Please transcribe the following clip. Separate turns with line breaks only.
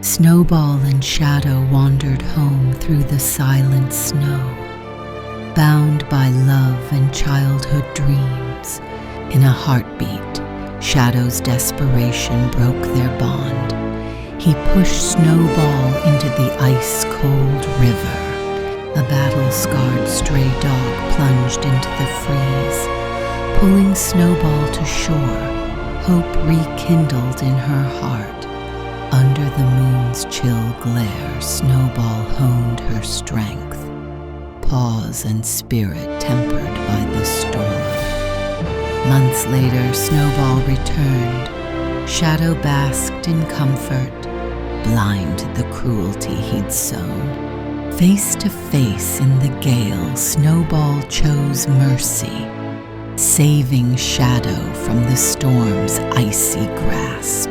Snowball and Shadow wandered home through the silent snow, bound by love and childhood dreams. In a heartbeat, Shadow's desperation broke their bond. He pushed Snowball into the ice-cold river. A battle-scarred stray dog plunged into the freeze. Pulling Snowball to shore, hope rekindled in her heart. Under the moon's chill glare, Snowball honed her strength, paws and spirit tempered by the storm. Months later, Snowball returned. Shadow basked in comfort, blind to the cruelty he'd sown. Face to face in the gale, Snowball chose mercy, saving Shadow from the storm's icy grasp.